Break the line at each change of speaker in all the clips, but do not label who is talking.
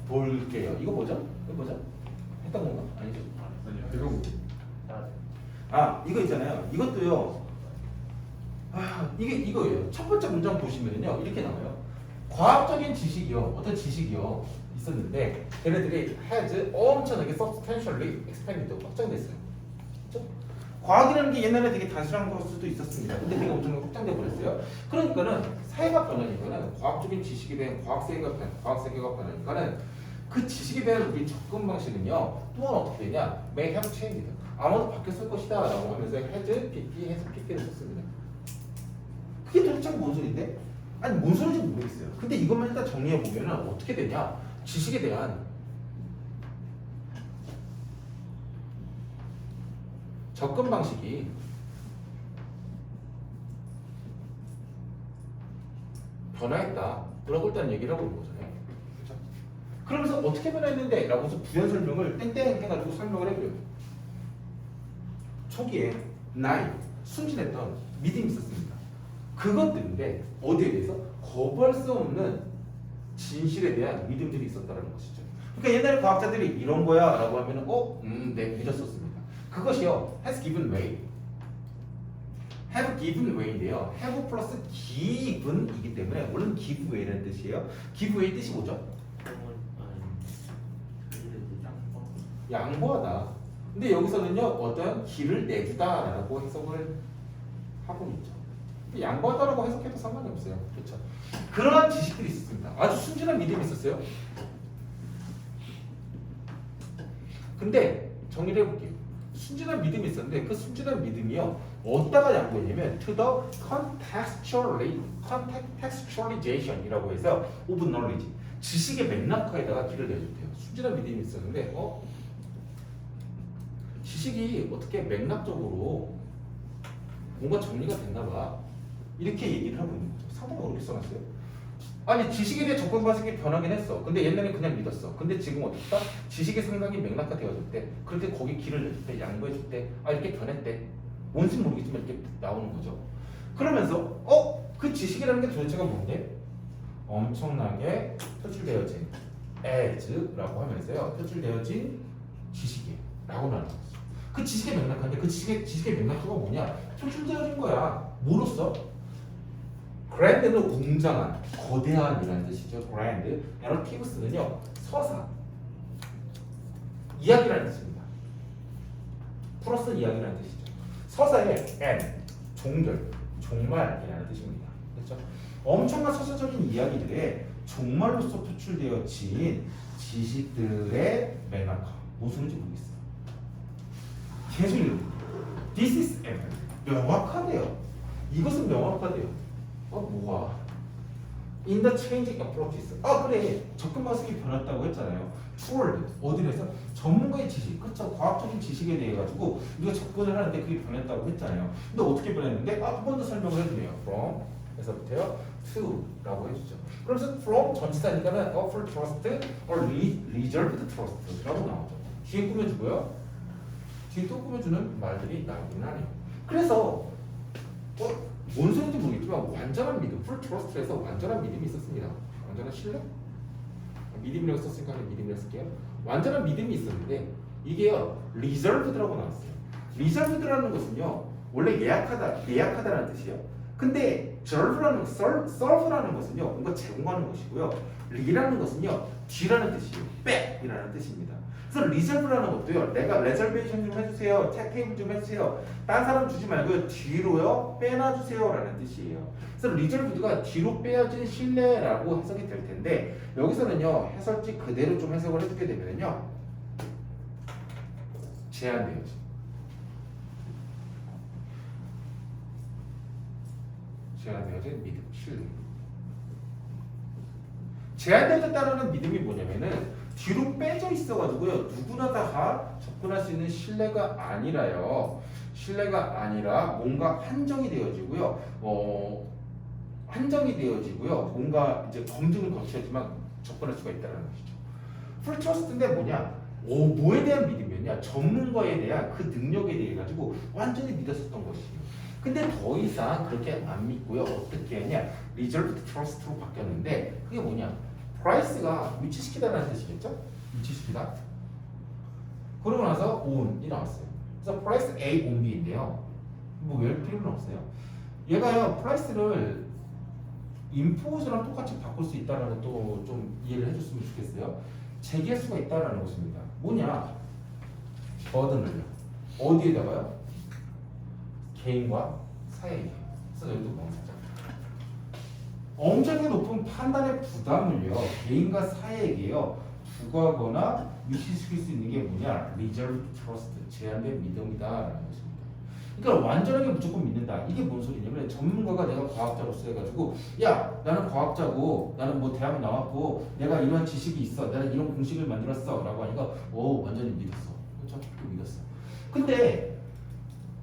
볼게요. 이거 뭐죠? 이거 뭐죠? 했던 건가? 아니죠?
이거
아, 이거 있잖아요. 이것도요. 아, 이게 이거예요. 첫 번째 문장 보시면요. 이렇게 나와요. 과학적인 지식이요. 어떤 지식이요. 있었는데 걔네들이 has 엄청나게 substantially expanded 확장됐어요. 그렇죠? 과학이라는 게 옛날에 되게 단순한 걸 수도 있었습니다. 근데 그게 엄청나게 확장돼 버렸어요. 그러니까는 사회가 변하니까는 과학적인 지식에 대한 과학세계가 변하니까는 그 지식에 대한 우리 접근 방식은요. 또한 어떻게 되냐? may have changed. 아마도 바뀌었을 것이다 라고 하면서 has, pp, has, pp를 썼습니다. 그게 도대체 뭔 소리인데? 아니 뭔 소리인지 모르겠어요. 근데 이것만 일단 정리해 보면은 어떻게 되냐? 지식에 대한 접근 방식이 변화했다. 라고 일단 얘기를 하고 있는 거잖아요. 그렇죠? 그러면서 어떻게 변화했는데? 라고 해서 부연 설명을 땡땡 해가지고 설명을 해줘요. 초기에 나이, 순진했던 믿음이 있었습니다. 그것들인데 어디에 대해서 거부할 수 없는 진실에 대한 믿음들이 있었다는 것이죠. 그러니까 옛날에 과학자들이 이런 거야 라고 하면은 네, 믿었었습니다. 그것이요 has given way, have given way인데요. have 플러스 given이기 때문에 원래는 give way라는 뜻이에요. give way 뜻이 뭐죠? 양보하다. 근데 여기서는요 어떤 길을 내주다라고 해석을 하고 있죠. 양보하다라고 해석해도 상관이 없어요. 그렇죠? 그러한 지식들이 있었습니다. 아주 순진한 믿음이 있었어요. 근데 정리를 해볼게요. 순진한 믿음이 있었는데 그 순진한 믿음이요 어디다가 양보했냐면 to the contextualization이라고 해서 of knowledge, 지식의 맥락화에다가 길을 내줬대요. 순진한 믿음이 있었는데 지식이 어떻게 맥락적으로 뭔가 정리가 됐나봐 이렇게 얘기를 하고 있는 거죠. 상당히 어렵게 써놨어요. 아니 지식에 대해 접근 방식이 변하긴 했어. 근데 옛날엔 그냥 믿었어. 근데 지금 어떻다? 지식의 생각이 맥락화되어졌대. 그럴 때 거기 길을 내줬대. 양보해줬대. 아 이렇게 변했대. 뭔지 모르겠지만 이렇게 나오는 거죠. 그러면서 그 지식이라는 게 도대체가 뭔데? 엄청나게 표출되어진 as라고 하면서요. 표출되어진 지식이에요. 라고 말하는 거죠. 그 지식의 맥락한데 그 지식의 맥락도가 뭐냐? 표출되어진 거야. 뭐로써? grand는 웅장한, 거대한이라는 뜻이죠. grand. narrative스는요 서사, 이야기라는 뜻입니다. 플러스 이야기라는 뜻이죠. 서사의 and, 종결, 종말이라는 뜻입니다. 그렇죠? 엄청난 서사적인 이야기들에 종말로서 표출되어진 지식들의 맥락화. 무슨 소리인지 모르겠어요. 계속 읽어요. This is evident. 명확하대요. 이것은 명확하대요. 뭐가? In the changing approaches. 그래. 접근 방식이 변했다고 했잖아요. toward. 어디에서? 전문가의 지식. 그렇죠. 과학적인 지식에 대해 가지고 우리가 접근을 하는데 그게 변했다고 했잖아요. 근데 어떻게 변했는데? 한 번 더 설명을 해주네요. from 에서부터요. to 라고 해주죠. 그래서 from 전치사니까는 offer trust or reserved trust 라고 나오죠. 뒤에 꾸며주고요. 뒤에 또 꾸며주는 말들이 나오긴 하네요. 그래서 뭔 소리인지 모르겠지만 완전한 믿음, full trust에서 완전한 믿음이 있었습니다. 완전한 신뢰? 믿음이라고 썼으니까 믿음이라고 쓸게요. 완전한 믿음이 있었는데 이게요 reserved라고 나왔어요. reserved라는 것은요 원래 예약하다라는 뜻이에요. 근데 serve라는 것은요 뭔가 제공하는 것이고요. re라는 것은요 뒤라는 뜻이에요. back이라는 뜻입니다. 그래서 reserve라는 것도요 내가 reservation 좀 해주세요, 테이블 좀 해주세요, 딴 사람 주지 말고요 뒤로요 빼놔주세요 라는 뜻이에요. 그래서 reserved가 뒤로 빼어진 신뢰라고 해석이 될 텐데 여기서는요 해설지 그대로 좀 해석을 해주게 되면요 제한되어진 믿음, 신뢰. 제한되어졌다는 믿음이 뭐냐면은 뒤로 빼져 있어가지고요 누구나 다 접근할 수 있는 신뢰가 아니라요. 신뢰가 아니라 뭔가 한정이 되어지고요. 뭔가 이제 검증을 거쳐야지만 접근할 수가 있다는 것이죠. 풀 트러스트인데 뭐냐? 뭐에 대한 믿음이었냐? 전문가에 대한 그 능력에 대해 가지고 완전히 믿었었던 것이에요. 근데 더 이상 그렇게 안 믿고요. 어떻게 했냐? 리저브드 트러스트로 바뀌었는데 그게 뭐냐? price가 위치시키다라는 뜻이겠죠? 위치시키다. 그러고 나서 on이 나왔어요. 그래서 price A on B인데요. 뭐 외울 필요는 없어요. 얘가요 price를 인포즈랑 똑같이 바꿀 수 있다는 것도 좀 이해를 해줬으면 좋겠어요. 재개할 수가 있다는 것입니다. 뭐냐? 버든을요. 어디에다가요? 개인과 사회에게. 그래서 여기도 명사죠. 엄청나게 높은 판단의 부담을요 개인과 사회에게요 부과하거나 위치시킬 수 있는 게 뭐냐? reserved trust, 제한된 믿음이다라는 것입니다. 그러니까 완전하게 무조건 믿는다. 이게 뭔 소리냐면 전문가가 내가 과학자로서 해가지고 야 나는 과학자고 나는 뭐 대학 나왔고 내가 이런 지식이 있어 나는 이런 공식을 만들었어 라고 하니까 오 완전히 믿었어. 그렇죠? 믿었어. 근데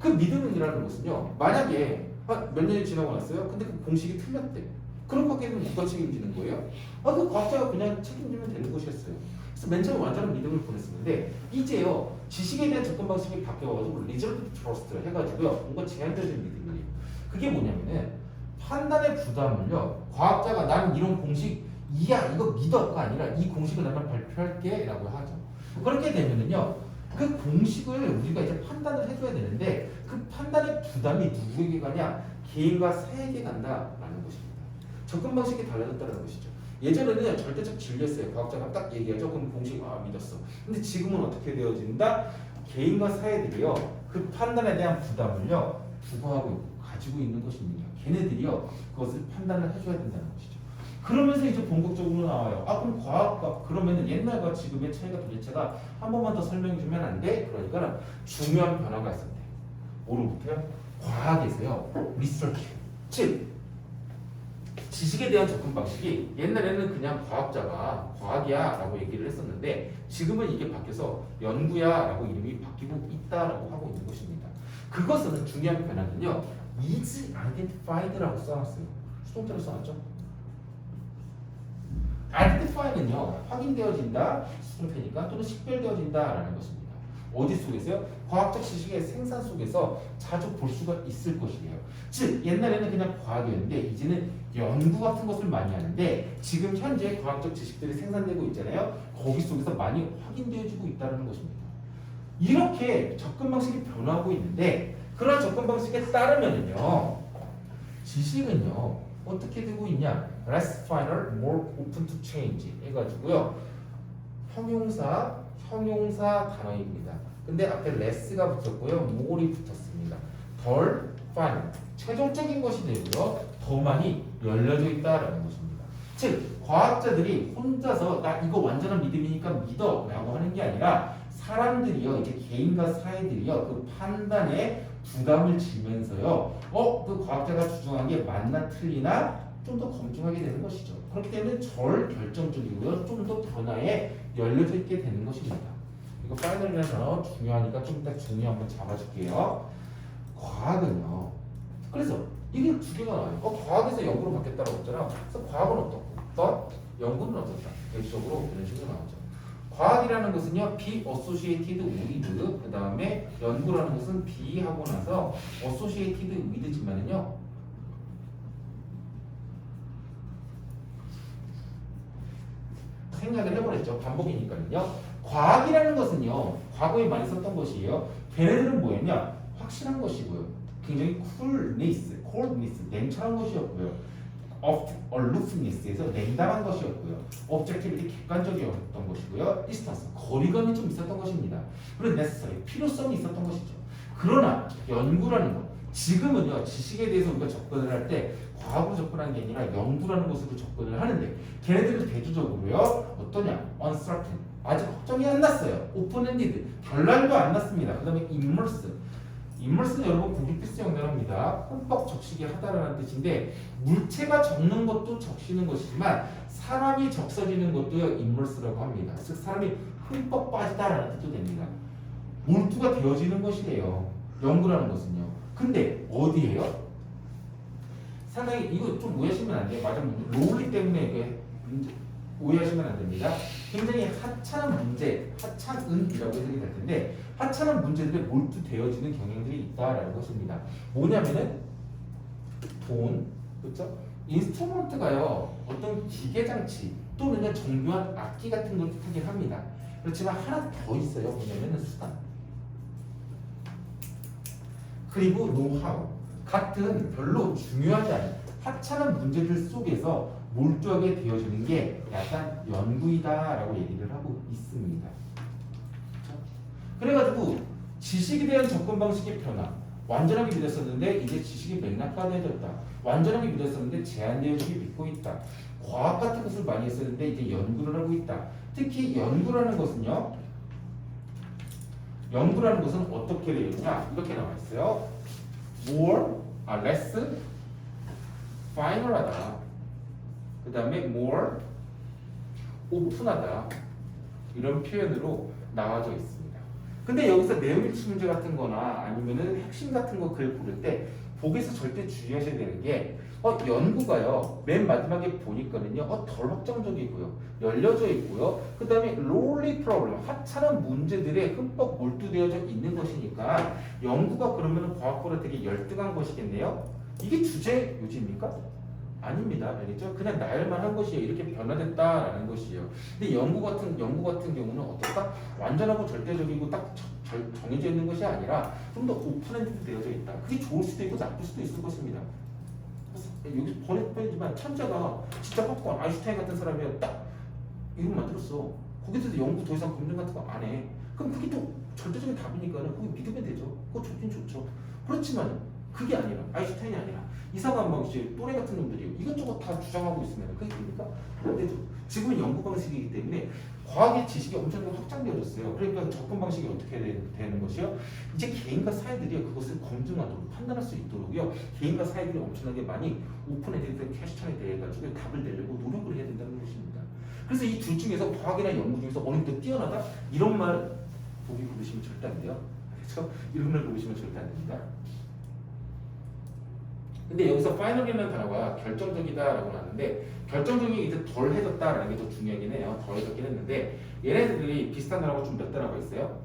그 믿음이라는 것은요 만약에 몇 년이 지나고 났어요. 근데 그 공식이 틀렸대. 그런 거에 누가 책임지는 거예요? 그 과학자가 그냥 책임지면 되는 것이었어요. 그래서 맨 처음에 완전한 믿음을 보냈었는데 이제요 지식에 대한 접근 방식이 바뀌어가지고 리저브 트러스트를 해가지고요 뭔가 제한되는 믿음이에요. 그게 뭐냐면은 판단의 부담을요 과학자가 나는 이런 공식 이야 이거 믿어가 아니라 이 공식을 나는 발표할게라고 하죠. 그렇게 되면은요 그 공식을 우리가 이제 판단을 해줘야 되는데 그 판단의 부담이 누구에게 가냐? 개인과 사회에게 간다라는 것입니다. 접근 방식이 달라졌다는 것이죠. 예전에는 절대적 진리였어요. 과학자가 딱 얘기하죠. 그럼 공식 믿었어. 근데 지금은 어떻게 되어진다? 개인과 사회들이요 그 판단에 대한 부담을요 부과하고 가지고 있는 것입니다. 걔네들이요 그것을 판단을 해줘야 된다는 것이죠. 그러면서 이제 본격적으로 나와요. 그럼 과학과 그러면은 옛날과 지금의 차이가 도대체가 한 번만 더 설명해 주면 안 돼? 그러니까 중요한 변화가 있었대. 뭐로부터요? 과학에서요 리서치, 즉 지식에 대한 접근 방식이 옛날에는 그냥 과학자가 과학이야 라고 얘기를 했었는데 지금은 이게 바뀌어서 연구야 라고 이름이 바뀌고 있다라고 하고 있는 것입니다. 그것은 중요한 변화는요 is identified라고 써놨어요. 수동태로 써놨죠. identify는요 확인되어진다 수동태니까 또는 식별되어진다라는 것입니다. 어디 속에서요? 과학적 지식의 생산 속에서 자주 볼 수가 있을 것이에요. 즉 옛날에는 그냥 과학이었는데 이제는 연구 같은 것을 많이 하는데 지금 현재 과학적 지식들이 생산되고 있잖아요. 거기 속에서 많이 확인되어지고 있다는 것입니다. 이렇게 접근 방식이 변화하고 있는데 그런 접근 방식에 따르면요 지식은요 어떻게 되고 있냐? less final, more open to change 해가지고요 형용사 단어입니다. 근데 앞에 less가 붙었고요 more이 붙었습니다. 덜 final, 최종적인 것이 되고요 더 많이 열려져 있다라는 것입니다. 즉 과학자들이 혼자서 나 이거 완전한 믿음이니까 믿어 라고 하는 게 아니라 사람들이요 이제 개인과 사회들이요 그 판단에 부담을 지면서요 그 과학자가 주장한 게 맞나 틀리나 좀 더 검증하게 되는 것이죠. 그렇기 때문에 절 결정적이고요 좀 더 변화에 열려져 있게 되는 것입니다. 이거 파이널이라는 단어 중요하니까 좀 이따 중요 한번 잡아줄게요. 과학은요 그래서 이게 두 개가 나와요. 과학에서 연구로 바뀌었다고 했잖아. 그래서 과학은 어떻고 연구는 어떻다. 대표적으로 이런 식으로 나오죠. 과학이라는 것은요 be associated with 그 다음에 연구라는 것은 be 하고 나서 associated with지만은요 생략을 해버렸죠. 반복이니까요. 과학이라는 것은요 과거에 많이 썼던 것이에요. 걔네들은 뭐였냐? 확실한 것이고요. 굉장히 coolness, 냉철한 것이었고요. aloofness에서 냉담한 것이었고요. objectivity, 객관적이었던 것이고요. distance, 거리감이 좀 있었던 것입니다. 그리고 necessary, 필요성이 있었던 것이죠. 그러나 연구라는 것, 지금은요 지식에 대해서 우리가 접근을 할 때 과학으로 접근하는 게 아니라 연구라는 것으로 접근을 하는데 걔네들은 대조적으로요 어떠냐? uncertain, 아직 확정이 안 났어요. open-ended, 결론도 안 났습니다. 그 다음에 immerse는 여러분 국립 필수 영단어입니다. 흠뻑 적시게 하다라는 뜻인데 물체가 적는 것도 적시는 것이지만 사람이 적셔지는 것도요 immerse라고 합니다. 즉 사람이 흠뻑 빠지다라는 뜻도 됩니다. 몰두가 되어지는 것이래요. 연구라는 것은요. 근데 어디에요? 상당히 이거 좀 오해하시면 안 돼요. 맞아, 롤리 때문에 이게 오해하시면 안 됩니다. 굉장히 하찮은 문제, 하찮은이라고 해석이 될 텐데 하찮은 문제들에 몰두되어지는 경향들이 있다라는 것입니다. 뭐냐면은 돈, 그렇죠? 인스트루먼트가요 어떤 기계 장치 또는 정교한 악기 같은 걸 뜻하긴 합니다. 그렇지만 하나 더 있어요. 뭐냐면 수단. 그리고 노하우. 같은 별로 중요하지 않은 하찮은 문제들 속에서 몰두하게 되어지는 게 약간 연구이다라고 얘기를 하고 있습니다. 그렇죠? 그래가지고 지식에 대한 접근 방식의 변화. 완전하게 믿었었는데 이제 지식이 맥락화되어졌다. 완전하게 믿었었는데 제한되어지게 믿고 있다. 과학 같은 것을 많이 했었는데 이제 연구를 하고 있다. 특히 연구라는 것은요. 연구라는 것은 어떻게 되어 있냐? 이렇게 나와 있어요. more, less, final하다. 그 다음에 more, 오픈하다. 이런 표현으로 나와져 있습니다. 근데 여기서 내용일치 문제 같은 거나 아니면은 핵심 같은 거 글 고를 때 보기에서 절대 주의하셔야 되는 게 연구가요. 맨 마지막에 보니까는요. 덜 확정적이고요. 열려져 있고요. 그 다음에 롤리 프로블럼, 하찮은 문제들에 흠뻑 몰두되어져 있는 것이니까 연구가 그러면 과학보다 되게 열등한 것이겠네요. 이게 주제 요지입니까? 아닙니다. 알겠죠? 그냥 나열만 한 것이에요. 이렇게 변화됐다라는 것이에요. 근데 연구 같은 경우는 어떨까? 완전하고 절대적이고 딱 정해져 있는 것이 아니라 좀 더 오픈엔드 되어져 있다. 그게 좋을 수도 있고 나쁠 수도 있을 것입니다. 여기 번역이지만 천재가 진짜 확고한 아인슈타인 같은 사람이 딱 이걸 만들었어. 거기서 연구 더 이상 검증 같은 거 안 해. 그럼 그게 또 절대적인 답이니까는 그거 믿으면 되죠. 그거 좋긴 좋죠. 그렇지만 그게 아니라 아인슈타인이 아니라 이상한 막 이제 또래 같은 놈들이 이것저것 다 주장하고 있으면 그게 됩니까? 안 되죠. 지금은 연구 방식이기 때문에 과학의 지식이 엄청나게 확장되어졌어요. 그러니까 접근 방식이 어떻게 되는 것이요? 이제 개인과 사회들이 그것을 검증하도록 판단할 수 있도록요. 개인과 사회들이 엄청나게 많이 오픈엔드 퀘스천에 대해 가지고 답을 내려고 노력을 해야 된다는 것입니다. 그래서 이 둘 중에서 과학이나 연구 중에서 어느 때 뛰어나다? 이런 말 보기 고르시면 절대 안 돼요. 그렇죠? 이런 말 고르시면 절대 안 됩니다. 근데 여기서 파이널이라는 단어가 결정적이다라고 나왔는데 결정적이 이제 덜 해졌다라는 게 더 중요하긴 해요. 덜 해졌긴 했는데 얘네들이 비슷한 단어가 좀 몇 단어가 있어요.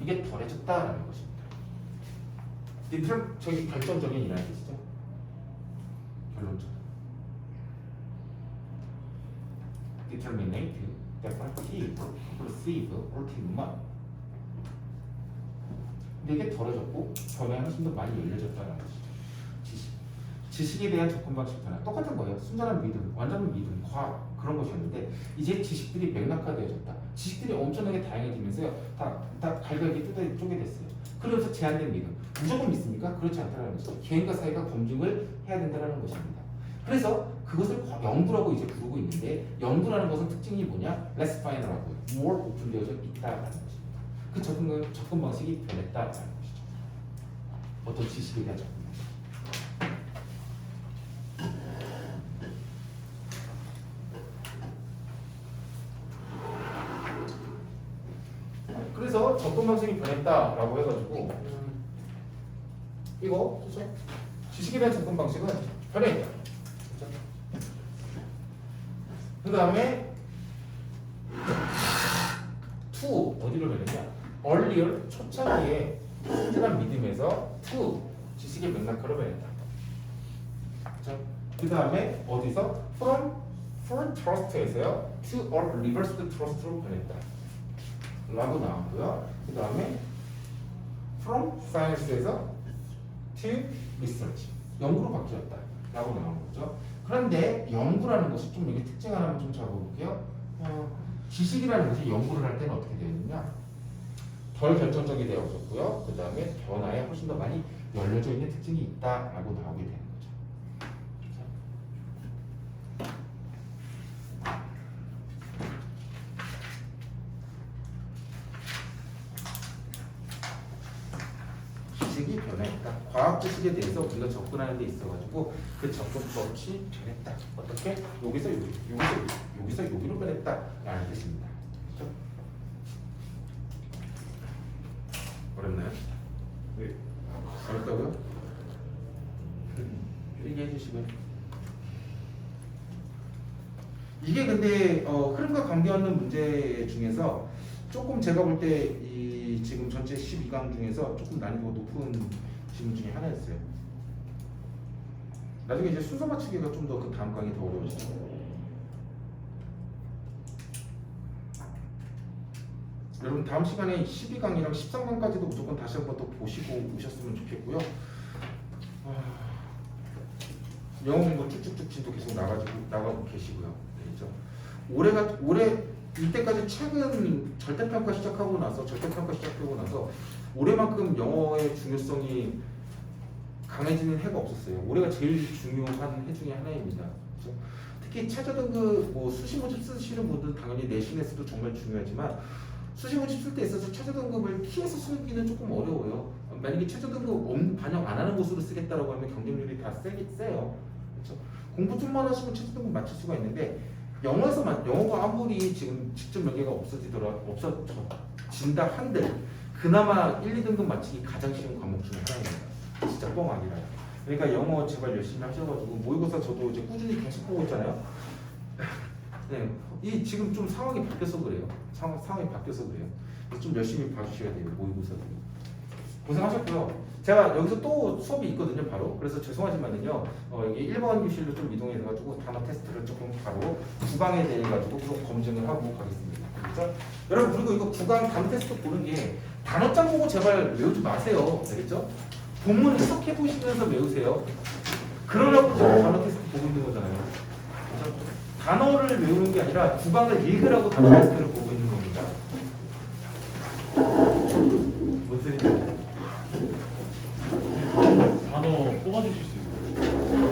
이게 덜해졌다라는 것입니다. 저기 결정적인 이라는 뜻이죠. 결론적. Determinate, definitive, perceive, ultimate. 근데 이게 덜해졌고 변화는 훨씬 더 많이 열려졌다는 것이죠. 지식에 대한 접근 방식 변화 똑같은 거예요. 순전한 믿음, 완전한 믿음, 과학 그런 것이었는데 이제 지식들이 맥락화되어졌다. 지식들이 엄청나게 다양해지면서요. 다 갈갈기 쪼개 됐어요. 그러면서 제한된 믿음. 무조건 믿습니까? 그렇지 않다는 것이죠. 개인과 사회가 검증을 해야 된다는 것입니다. 그래서 그것을 연구라고 이제 부르고 있는데 연구라는 것은 특징이 뭐냐? less final하고 more 오픈되어져 있다라는 것입니다. 그 접근 방식이 변했다라는 것이죠. 어떤 지식에 대한 접근 방식. 그래서 접근 방식이 변했다라고 해가지고 이거 그렇죠? 지식에 대한 접근 방식은 변해있다. 그렇죠? 그 다음에 to 어디로 변했냐? earlier 초창기에 순전한 믿음에서 to 지식의 맥락화로 변했다. 그렇죠? 그 다음에 어디서 from trust에서요 to a reversed trust로 변했다. 라고 나왔고요. 그 다음에 from science에서 to research 연구로 바뀌었다 라고 나온 거죠. 그런데 연구라는 것이 좀 여기 특징 하나만 좀 잡아볼게요. 지식이라는 것이 연구를 할 때는 어떻게 되어 있느냐? 덜 결정적이 되어졌고요. 그 다음에 변화에 훨씬 더 많이 열려져 있는 특징이 있다라고 나오게 되는 거죠. 지식이 변했다. 과학 지식에 대해서 우리가 접근하는 데 있어가지고 그 접근법이 변했다. 어떻게? 여기서 여기, 여기서 여기로 변했다라는 뜻입니다. 그렇죠? 어렵나요?
네.
어렵다고요? 필기해 주시고요. 이게 근데 흐름과 관계없는 문제 중에서 조금 제가 볼 때 이 지금 전체 12강 중에서 조금 난이도가 높은 질문 중에 하나였어요. 나중에 이제 순서 맞추기가 좀 더 그 다음 강이 더 어려워지죠. 여러분 다음 시간에 12강이랑 13강까지도 무조건 다시 한번 더 보시고 오셨으면 좋겠고요. 영어 공부 쭉쭉쭉 진도 계속 나가고 계시고요. 그렇죠? 올해 이때까지 최근 절대평가 시작하고 나서 올해만큼 영어의 중요성이 강해지는 해가 없었어요. 올해가 제일 중요한 해 중에 하나입니다. 그렇죠? 특히 최저 등급 뭐 수시 모집 쓰시는 분들은 당연히 내신에서도 정말 중요하지만 수시 모집 쓸 때 있어서 최저 등급을 키해서 쓰기는 조금 어려워요. 만약에 최저 등급 반영 안 하는 곳으로 쓰겠다라고 하면 경쟁률이 다 세요. 그렇죠? 공부 좀만 하시면 최저 등급 맞출 수가 있는데 영어가 아무리 지금 직접 연계가 없어진다 한들 그나마 1, 2등급 맞추기 가장 쉬운 과목 중에 하나입니다. 진짜 뻥 아니라. 그러니까 영어 제발 열심히 하셔가지고 모의고사 저도 이제 꾸준히 계속 보고 있잖아요. 네, 이 지금 좀 상황이 바뀌어서 그래요. 상황이 바뀌어서 그래요. 그래서 좀 열심히 봐주셔야 돼요. 모의고사도. 고생하셨고요. 제가 여기서 또 수업이 있거든요, 바로. 그래서 죄송하지만은요, 여기 1번 교실로 좀 이동해가지고 단어 테스트를 조금 바로 9강에 대해 가지고 좀 검증을 하고 가겠습니다. 그렇죠? 여러분 그리고 이거 9강 단어 테스트 보는 게 단어장 보고 제발 외우지 마세요. 알겠죠? 본문 해석해 보시면서 외우세요. 그러려고 제가 단어 테스트 보고 있는 거잖아요. 그렇죠? 단어를 외우는 게 아니라 9강을 읽으라고 단어 테스트를 보고 있는 겁니다. 뭔 소리냐?
단어 뽑아주실 수 있어요?